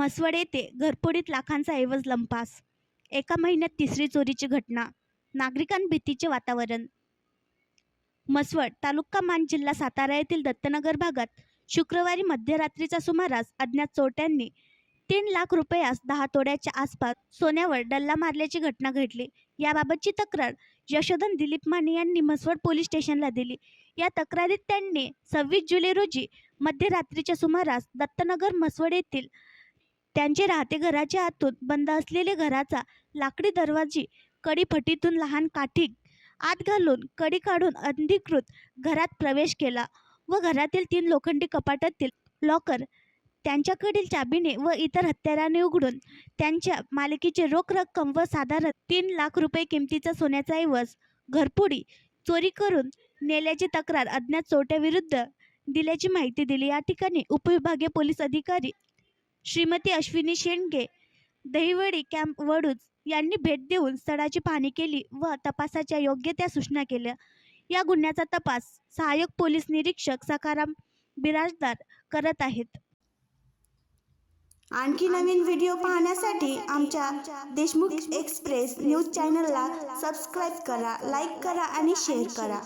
म्हसवड येथे घरफोडीत लाखांचा ऐवज लंपास. एका महिन्यात तिसरी चोरीची घटना. नागरिकांत भीतीचे वातावरण. म्हसवड तालुका मान जिल्हा सातारा येथील दत्तनगर भागात शुक्रवारी मध्यरात्रीच्या सुमारास अज्ञात चोरट्यांनी 3 लाख रुपयास 10 तोळ्याच्या आसपास सोन्यावर डल्ला मारल्याची घटना घडली. याबाबतची तक्रार यशोधन दिलीप माने यांनी म्हसवड पोलीस स्टेशनला दिली. या तक्रारीत त्यांनी 26 जुलै रोजी मध्यरात्रीच्या सुमारास दत्तनगर म्हसवड येथील त्यांचे राहते घराच्या आतून बंद असलेले घराचा लाकडी दरवाजी कडी फटीतून लहान काठी आत घालून कडी काढून अनधिकृत घरात प्रवेश केला व घरातील 3 लोखंडी कपाटातील लॉकर त्यांच्याकडील चाबीने व इतर हत्याराने उघडून त्यांच्या मालकीची रोख रक्कम व साधारण 3 लाख रुपये किमतीचा सोन्याचा ऐवज घरफोडी चोरी करून नेल्याची तक्रार अज्ञात चोरट्याविरुद्ध दिल्याची माहिती दिली. या ठिकाणी उपविभागीय पोलीस अधिकारी श्रीमती अश्विनी शेंडगे दहिवडी कॅम्प वडूज यांनी भेट देऊन स्थळाची पाहणी केली व तपासाच्या योग्य त्या सूचना केल्या. या गुन्ह्याचा तपास सहाय्यक पोलीस निरीक्षक सखाराम बिराजदार करत आहेत. आणखी नवीन व्हिडिओ पाहण्यासाठी आमच्या देशमुख एक्सप्रेस न्यूज चॅनलला सबस्क्राईब करा, लाईक करा आणि शेअर करा.